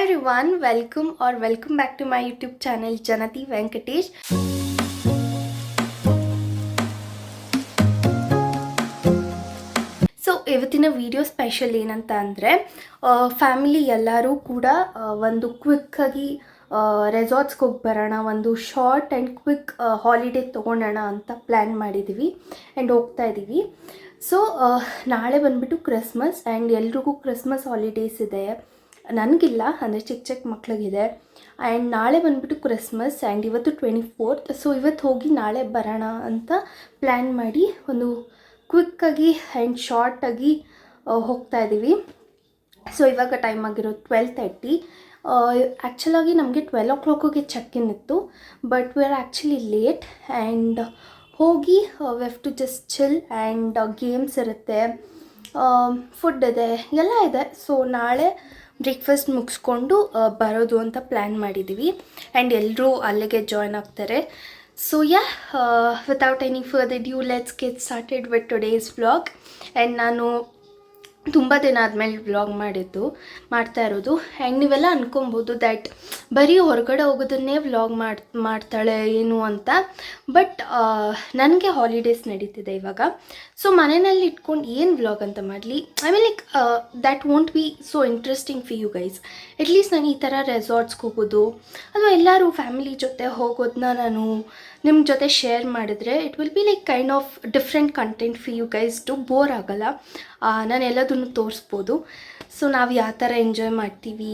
everyone, welcome back to my YouTube channel Janati Venkatesh. So ಇವತ್ತಿನ video special ಏನಂತ ಅಂದರೆ family ಎಲ್ಲರೂ ಕೂಡ ಒಂದು ಕ್ವಿಕ್ಕಾಗಿ ರೆಸಾರ್ಟ್ಸ್ಗೆ ಹೋಗಿ ಬರೋಣ, ಒಂದು ಶಾರ್ಟ್ ಆ್ಯಂಡ್ ಕ್ವಿಕ್ ಹಾಲಿಡೇ ತೊಗೊಳೋಣ ಅಂತ ಪ್ಲ್ಯಾನ್ ಮಾಡಿದ್ದೀವಿ ಆ್ಯಂಡ್ ಹೋಗ್ತಾ ಇದ್ದೀವಿ. ಸೊ ನಾಳೆ ಬಂದುಬಿಟ್ಟು ಕ್ರಿಸ್ಮಸ್ ಆ್ಯಂಡ್ ಎಲ್ರಿಗೂ ಕ್ರಿಸ್ಮಸ್ ಹಾಲಿಡೇಸ್ ಇದೆ. ನನಗಿಲ್ಲ, ಅಂದರೆ ಚಿಕ್ಕ ಮಕ್ಕಳಿಗಿದೆ. ಆ್ಯಂಡ್ ನಾಳೆ ಬಂದುಬಿಟ್ಟು ಕ್ರಿಸ್ಮಸ್ ಆ್ಯಂಡ್ ಇವತ್ತು 24th. ಸೊ ಇವತ್ತು ಹೋಗಿ ನಾಳೆ ಬರೋಣ ಅಂತ ಪ್ಲ್ಯಾನ್ ಮಾಡಿ ಒಂದು ಕ್ವಿಕ್ಕಾಗಿ ಆ್ಯಂಡ್ ಶಾರ್ಟಾಗಿ ಹೋಗ್ತಾ ಇದ್ದೀವಿ. ಸೊ ಇವಾಗ ಟೈಮ್ ಆಗಿರೋದು 12:30. ಆ್ಯಕ್ಚುಲಾಗಿ ನಮಗೆ 12 o'clock ಚೆಕ್ ಇನ್ ಇತ್ತು, but we are actually late. And ಹೋಗಿ we have to just chill and games ಇರುತ್ತೆ, ಫುಡ್ ಇದೆ, ಎಲ್ಲ ಇದೆ. ಸೊ ನಾಳೆ ಬ್ರೇಕ್ಫಾಸ್ಟ್ ಮುಗಿಸ್ಕೊಂಡು ಬರೋದು ಅಂತ ಪ್ಲ್ಯಾನ್ ಮಾಡಿದ್ದೀವಿ ಆ್ಯಂಡ್ ಎಲ್ಲರೂ ಅಲ್ಲಿಗೆ ಜಾಯ್ನ್ ಆಗ್ತಾರೆ. So yeah, without any further ado, let's get started with today's vlog. And ನಾನು ತುಂಬ ದಿನ ಆದಮೇಲೆ ವ್ಲಾಗ್ ಮಾಡ್ತಾ ಇರೋದು. ಆ್ಯಂಡ್ ನೀವೆಲ್ಲ ಅನ್ಕೊಬೋದು ದ್ಯಾಟ್ ಬರೀ ಹೊರಗಡೆ ಹೋಗೋದನ್ನೇ ವ್ಲಾಗ್ ಮಾಡ್ತಾಳೆ ಏನು ಅಂತ. ಬಟ್ ನನಗೆ ಹಾಲಿಡೇಸ್ ನಡೀತಿದೆ ಇವಾಗ. ಸೊ ಮನೆಯಲ್ಲಿ ಇಟ್ಕೊಂಡು ಏನು ವ್ಲಾಗ್ ಅಂತ ಮಾಡಲಿ? I mean like that won't be so interesting for you guys. At least ನಾನು ಈ ಥರ ರೆಸಾರ್ಟ್ಸ್ಗೆ ಹೋಗೋದು ಅಥವಾ ಎಲ್ಲರೂ ಫ್ಯಾಮಿಲಿ ಜೊತೆ ಹೋಗೋದನ್ನ ನಾನು ನಿಮ್ಮ ಜೊತೆ ಶೇರ್ ಮಾಡಿದ್ರೆ it will be like kind of different content for you guys to bore ಆಗೋಲ್ಲ. ನಾನು ಎಲ್ಲದನ್ನು ತೋರಿಸ್ಬೋದು. ಸೊ ನಾವು ಯಾವ ಥರ ಎಂಜಾಯ್ ಮಾಡ್ತೀವಿ,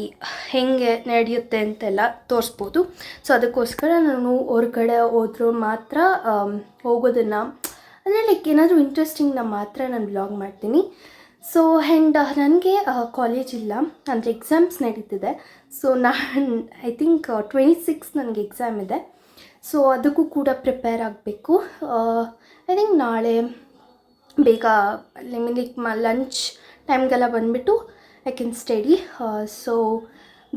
ಹೇಗೆ ನಡೆಯುತ್ತೆ ಅಂತೆಲ್ಲ ತೋರಿಸ್ಬೋದು. ಸೊ ಅದಕ್ಕೋಸ್ಕರ ನಾನು ಹೊರಗಡೆ ಹೋದರೂ ಮಾತ್ರ ಹೋಗೋದನ್ನು, ಅಂದರೆ ಲೈಕ್ ಏನಾದರೂ ಇಂಟ್ರೆಸ್ಟಿಂಗ್ನ ಮಾತ್ರ ನಾನು ವ್ಲಾಗ್ ಮಾಡ್ತೀನಿ. ಸೊ ಆ್ಯಂಡ್ ನನಗೆ ಕಾಲೇಜ್ ಇಲ್ಲ, ಅಂದರೆ ಎಕ್ಸಾಮ್ಸ್ ನಡೀತಿದೆ. ಸೊ ನಾನು ಐ ಥಿಂಕ್ 26 ನನಗೆ ಎಕ್ಸಾಮ್ ಇದೆ. ಸೊ ಅದಕ್ಕೂ ಕೂಡ ಪ್ರಿಪೇರ್ ಆಗಬೇಕು. ಐ ಥಿಂಕ್ ನಾಳೆ ಬೇಗ ಲೈಕ್ ಲಂಚ್ ಟೈಮ್ಗೆಲ್ಲ ಬಂದುಬಿಟ್ಟು I can study. So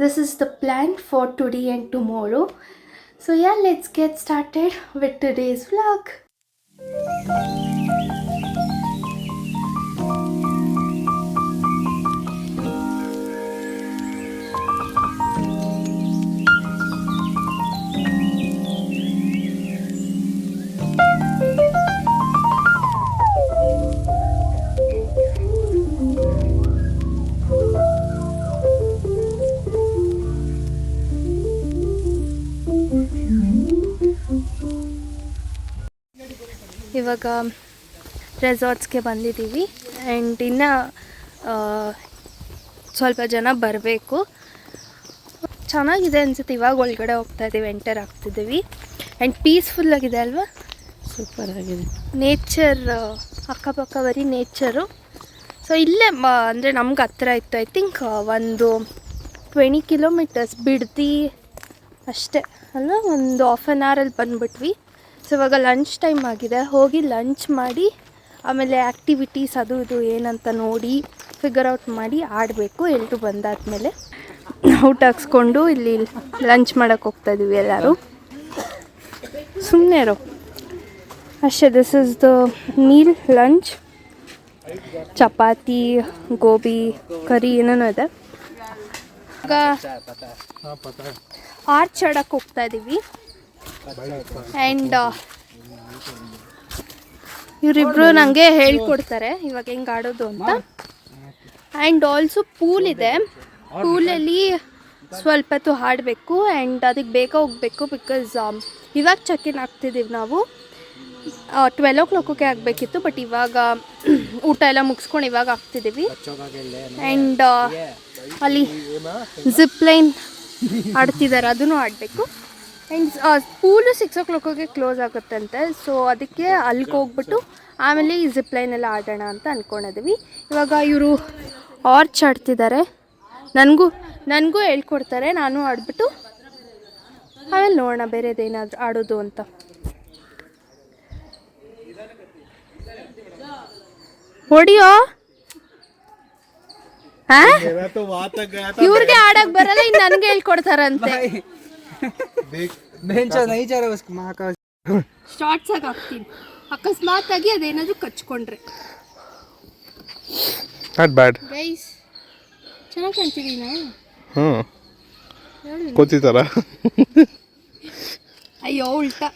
this is the plan for today and tomorrow. So yeah, let's get started with today's vlog. ಇವಾಗ ರೆಸಾರ್ಟ್ಸ್ಗೆ ಬಂದಿದ್ದೀವಿ ಆ್ಯಂಡ್ ಇನ್ನು ಸ್ವಲ್ಪ ಜನ ಬರಬೇಕು. ಚೆನ್ನಾಗಿದೆ ಅನಿಸುತ್ತೆ. ಇವಾಗ ಒಳಗಡೆ ಹೋಗ್ತಾ ಇದ್ದೀವಿ, ಎಂಟರ್ ಆಗ್ತಿದ್ದೀವಿ ಆ್ಯಂಡ್ ಪೀಸ್ಫುಲ್ಲಾಗಿದೆ ಅಲ್ವಾ? ಸೂಪರ್ ಆಗಿದೆ. ನೇಚರ್ ಅಕ್ಕಪಕ್ಕ ಬರೀ ನೇಚರು. ಸೊ ಇಲ್ಲೇ ಅಂದರೆ ನಮ್ಗೆ ಹತ್ರ ಇತ್ತು. ಐ ಥಿಂಕ್ ಒಂದು 20 kilometers ಬಿಡ್ತಿ ಅಷ್ಟೇ ಅಲ್ವಾ, ಒಂದು ಹಾಫ್ ಆನ್ ಅವರಲ್ಲಿ ಬಂದುಬಿಟ್ವಿ. ಸೊ ಇವಾಗ ಲಂಚ್ ಟೈಮ್ ಆಗಿದೆ. ಹೋಗಿ ಲಂಚ್ ಮಾಡಿ ಆಮೇಲೆ ಆ್ಯಕ್ಟಿವಿಟೀಸ್ ಅದು ಇದು ಏನಂತ ನೋಡಿ ಫಿಗರ್ ಔಟ್ ಮಾಡಿ ಆಡಬೇಕು. ಎಲ್ಲರೂ ಬಂದಾದಮೇಲೆ ಔಟ್ ಹಾಕ್ಸ್ಕೊಂಡು ಇಲ್ಲಿ ಲಂಚ್ ಮಾಡೋಕ್ಕೆ ಹೋಗ್ತಾಯಿದ್ದೀವಿ ಎಲ್ಲರೂ. ಸುಮ್ಮನೆ ಇರೋ ಅಷ್ಟೇ. This is the meal lunch. Chapati, gobi, curry ಏನೇನೋ ಇದೆ. ಈಗ ಆರ್ಚ್ ಆಡೋಕ್ಕೆ ಹೋಗ್ತಾಯಿದ್ದೀವಿ ಆ್ಯಂಡ್ ಇವರಿಬ್ಬರು ನನಗೆ ಹೇಳ್ಕೊಡ್ತಾರೆ ಇವಾಗ ಹೆಂಗೆ ಆಡೋದು ಅಂತ. ಆ್ಯಂಡ್ ಆಲ್ಸೋ ಪೂಲ್ ಇದೆ. ಪೂಲಲ್ಲಿ ಸ್ವಲ್ಪ ಹೊತ್ತು ಆಡಬೇಕು ಆ್ಯಂಡ್ ಅದಕ್ಕೆ ಬೇಗ ಹೋಗಬೇಕು. ಬಿಕಾಸ್ ಇವಾಗ ಚೆಕ್ ಇನ್ ಆಗ್ತಿದ್ದೀವಿ ನಾವು. 12 o'clock ಆಗಬೇಕಿತ್ತು, ಬಟ್ ಇವಾಗ ಊಟ ಎಲ್ಲ ಮುಗಿಸ್ಕೊಂಡು ಇವಾಗ ಆಗ್ತಿದ್ದೀವಿ. ಆ್ಯಂಡ್ ಅಲ್ಲಿ ಜಿಪ್ ಲೈನ್ ಆಡ್ತಿದ್ದಾರೆ, ಅದನ್ನು ಆಡಬೇಕು. ಆ್ಯಂಡ್ ಪೂಲು 6 o'clock ಕ್ಲೋಸ್ ಆಗುತ್ತಂತೆ. ಸೊ ಅದಕ್ಕೆ ಅಲ್ಲಿಗೆ ಹೋಗ್ಬಿಟ್ಟು ಆಮೇಲೆ ಈ ಜಿಪ್ ಲೈನ್ ಎಲ್ಲ ಆಡೋಣ ಅಂತ ಅಂದ್ಕೊಂಡಿದ್ದೀವಿ. ಇವಾಗ ಇವರು ಆರ್ಚ್ ಆಡ್ತಿದ್ದಾರೆ, ನನಗೂ ಹೇಳ್ಕೊಡ್ತಾರೆ. ನಾನು ಆಡ್ಬಿಟ್ಟು ಆಮೇಲೆ ನೋಡೋಣ ಬೇರೆದೇನಾದರೂ ಆಡೋದು ಅಂತ. ಹೊಡಿಯೋ ಇವ್ರಿಗೆ ಆಡಕ್ಕೆ ಬರಲ್ಲ, ಇನ್ನು ನನಗೆ ಹೇಳ್ಕೊಡ್ತಾರಂತೆ. ಶಾರ್ಟ್ಸ್ ಆಗಿ ಹಾಕ್ತೀನಿ, ಅಕಸ್ಮಾತ್ ಆಗಿ ಅದೇನಾದರೂ ಕಚ್ಕೊಂಡ್ರೆ. Not bad. ಗೈಸ್ ಚೆನ್ನಾಗಿ ಕಾಣ್ತಿದ್ದೀನಾ? ಕೂತಿತಾರ ಅಯ್ಯೋ ಉಲ್ಟಾ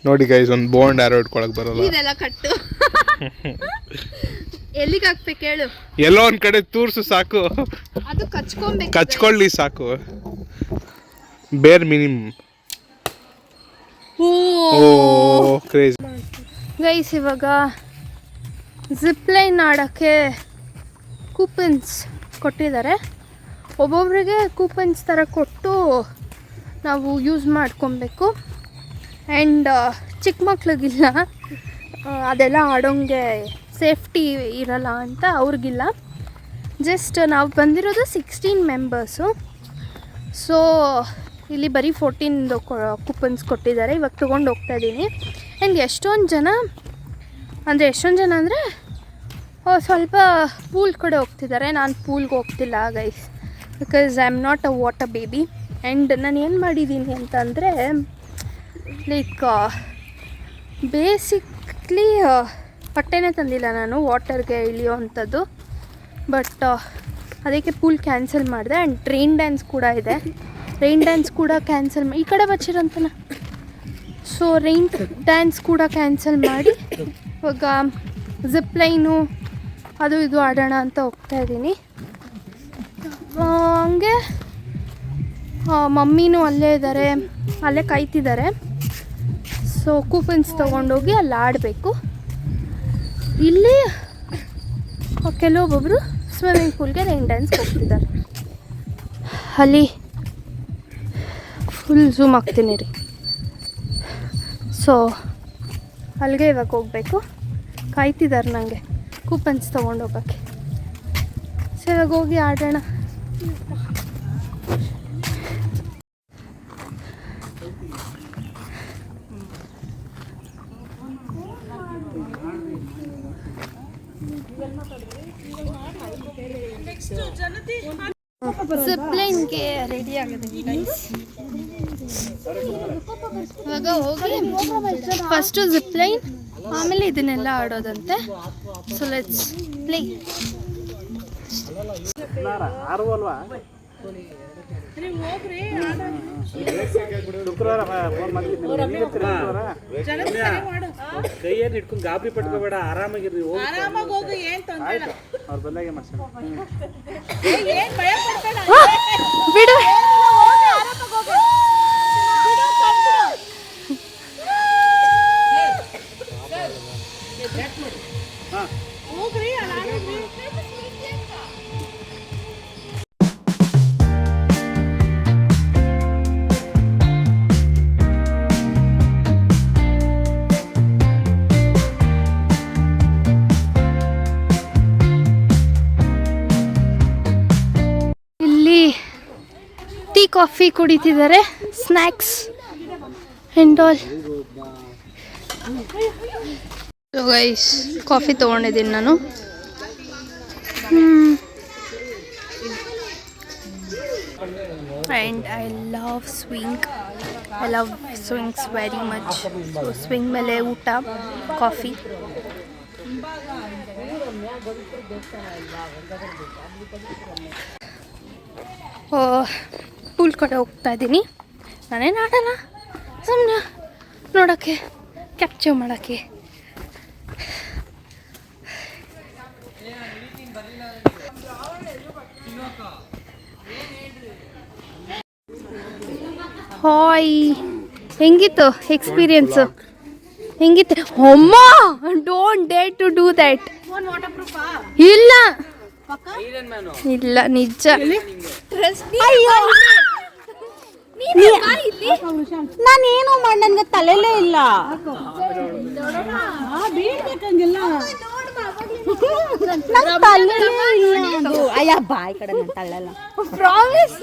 ನೋಡಿ ಗೈಸ್, ಒಂದು ಬೋಂಡ್ ಯಾರೋ ಇಟ್ಕೊಳಕ್ ಬರಲ್ಲ. ಇದೆಲ್ಲ ಕಟ್ಟು ಎಲ್ಲಿಗೆ ಹಾಕ್ಬೇಕು ಹೇಳು? ಎಲ್ಲೋ ಒಂದ್ ಕಡೆ ತೂರ್ಸು ಸಾಕು, ಅದು ಕಚ್ಕೊಬೇಕು. ಕಚ್ಕೊಳ್ಳಿ ಸಾಕು, ಬೇರ್ ಮಿನಿಮಮ್. ಓ ಕ್ರೇಜ್ ಗೈಸ್, ಇವಾಗ ಜಿಪ್ ಲೈನ್ ಆಡೋಕ್ಕೆ ಕೂಪನ್ಸ್ ಕೊಟ್ಟಿದ್ದಾರೆ. ಒಬ್ಬೊಬ್ರಿಗೆ ಕೂಪನ್ಸ್ ಥರ ಕೊಟ್ಟು ನಾವು ಯೂಸ್ ಮಾಡ್ಕೊಬೇಕು. ಆ್ಯಂಡ್ ಚಿಕ್ಕ ಮಕ್ಳಿಗಿಲ್ಲ, ಅದೆಲ್ಲ ಆಡೋಂಗೆ ಸೇಫ್ಟಿ ಇರಲ್ಲ ಅಂತ ಅವ್ರಿಗಿಲ್ಲ. ಜಸ್ಟ್ ನಾವು ಬಂದಿರೋದು 16 ಮೆಂಬರ್ಸು. ಸೊ ಇಲ್ಲಿ ಬರೀ 14 ಕೂಪನ್ಸ್ ಕೊಟ್ಟಿದ್ದಾರೆ. ಇವಾಗ ತೊಗೊಂಡು ಹೋಗ್ತಾಯಿದ್ದೀನಿ. ಆ್ಯಂಡ್ ಎಷ್ಟೊಂದು ಜನ ಅಂದರೆ ಸ್ವಲ್ಪ ಪೂಲ್ ಕಡೆ ಹೋಗ್ತಿದ್ದಾರೆ. ನಾನು ಪೂಲ್ಗೆ ಹೋಗ್ತಿಲ್ಲ guys, because I am not a water baby. And ನಾನು ಏನು ಮಾಡಿದ್ದೀನಿ ಅಂತಂದರೆ, ಲೈಕ್ ಬೇಸಿಕ್ಲಿ ಬಟ್ಟೆನೇ ತಂದಿಲ್ಲ ನಾನು ವಾಟರ್ಗೆ ಇಳಿಯೋ ಅಂಥದ್ದು. ಬಟ್ ಅದಕ್ಕೆ ಪೂಲ್ ಕ್ಯಾನ್ಸಲ್ ಮಾಡಿದೆ. ಆ್ಯಂಡ್ ರೈನ್ ಡ್ಯಾನ್ಸ್ ಕೂಡ ಇದೆ. ರೈನ್ ಡ್ಯಾನ್ಸ್ ಕೂಡ ಕ್ಯಾನ್ಸಲ್ ಈ ಕಡೆ ಬಚ್ಚಿರಂತನ. ಸೊ ರೈನ್ ಡ್ಯಾನ್ಸ್ ಕೂಡ ಕ್ಯಾನ್ಸಲ್ ಮಾಡಿ ಇವಾಗ ಜಿಪ್ ಲೈನು ಅದು ಇದು ಆಡೋಣ ಅಂತ ಹೋಗ್ತಾಯಿದ್ದೀನಿ. ಹಂಗೆ ಮಮ್ಮಿನೂ ಅಲ್ಲೇ ಇದ್ದಾರೆ, ಅಲ್ಲೇ ಕಾಯ್ತಿದ್ದಾರೆ. ಸೊ ಕೂಪನ್ಸ್ ತೊಗೊಂಡೋಗಿ ಅಲ್ಲಿ ಆಡಬೇಕು. ಇಲ್ಲಿ ಕೆಲವೊಬ್ಬೊಬ್ಬರು ಸ್ವಿಮ್ಮಿಂಗ್ ಪೂಲ್ಗೆ ರೈನ್ ಡ್ಯಾನ್ಸ್ ಹೋಗ್ತಿದ್ದಾರೆ. ಅಲ್ಲಿ ಫುಲ್ ಝೂಮ್ ಆಗ್ತೀನಿ ರೀ. ಸೊ ಅಲ್ಲಿಗೆ ಇವಾಗ ಹೋಗಬೇಕು. ಕಾಯ್ತಿದ್ದಾರೆ ನನಗೆ ಕೂಪನ್ಸ್ ತೊಗೊಂಡೋಗೋಕ್ಕೆ. ಸೊ ಇವಾಗ ಹೋಗಿ ಆಡೋಣ. ಜಿಪ್ ಲೈನ್ಗೆ ರೆಡಿ ಆಗಿದೆ ಗೈಸ್. ಇವಾಗ ಹೋಗಿ ಫಸ್ಟು ಜಿಪ್ ಲೈನ್, ಆಮೇಲೆ ಇದನ್ನೆಲ್ಲ ಆಡೋದಂತೆ. So let's play. ಕೈಯನ್ನು ಇಟ್ಕೊಂಡು ಗಾಬರಿ ಪಟ್ಕೋಬೇಡ, ಆರಾಮಾಗಿರ್ರಿ, ಆರಾಮಾಗಿ ಹೋಗಿ. ಏನ್ ತೊಂದರೆ ಇಲ್ಲ, ಅವ್ರ ಬದಲಾಗೆ ಮಾಡ್ಸೋಣ. ಏನ್ ಭಯ ಪಡ್ಬೇಡ, ಬಿಡು. ಹೋಗ್ರಿ. ಕಾಫಿ ಕುಡಿತಿದ್ದಾರೆ, snacks and all. Guys, coffee ತೊಗೊಂಡಿದ್ದೀನಿ ನಾನು. And I love swings very much. So swing ಮೇಲೆ ಊಟ, ಕಾಫಿ. ಪೂಲ್ ಕಡೆ ಹೋಗ್ತಾ ಇದ್ದೀನಿ. ನಾನೇನು ಆಡಲ್ಲ, ಸುಮ್ಮನೆ ನೋಡೋಕ್ಕೆ, ಕ್ಯಾಪ್ಚರ್ ಮಾಡೋಕ್ಕೆ. ಹಾಯ್, ಹೆಂಗಿತ್ತು ಎಕ್ಸ್ಪೀರಿಯನ್ಸು? ಹೆಂಗಿತ್ತು? ಅಮ್ಮ, don't dare to do that. ಇಲ್ಲ ಇಲ್ಲ, ನಿಜ. ನಾನೇನು ಮಾಡಿ, ನನ್ಗೆ ತಲೆಲೇ ಇಲ್ಲ. ಅಯ್ಯ ಬಾಯ್ ಕಡೆ ನಾನು ತಳ್ಳಲ್ಲ. ಪ್ರಾಮಿಸ್.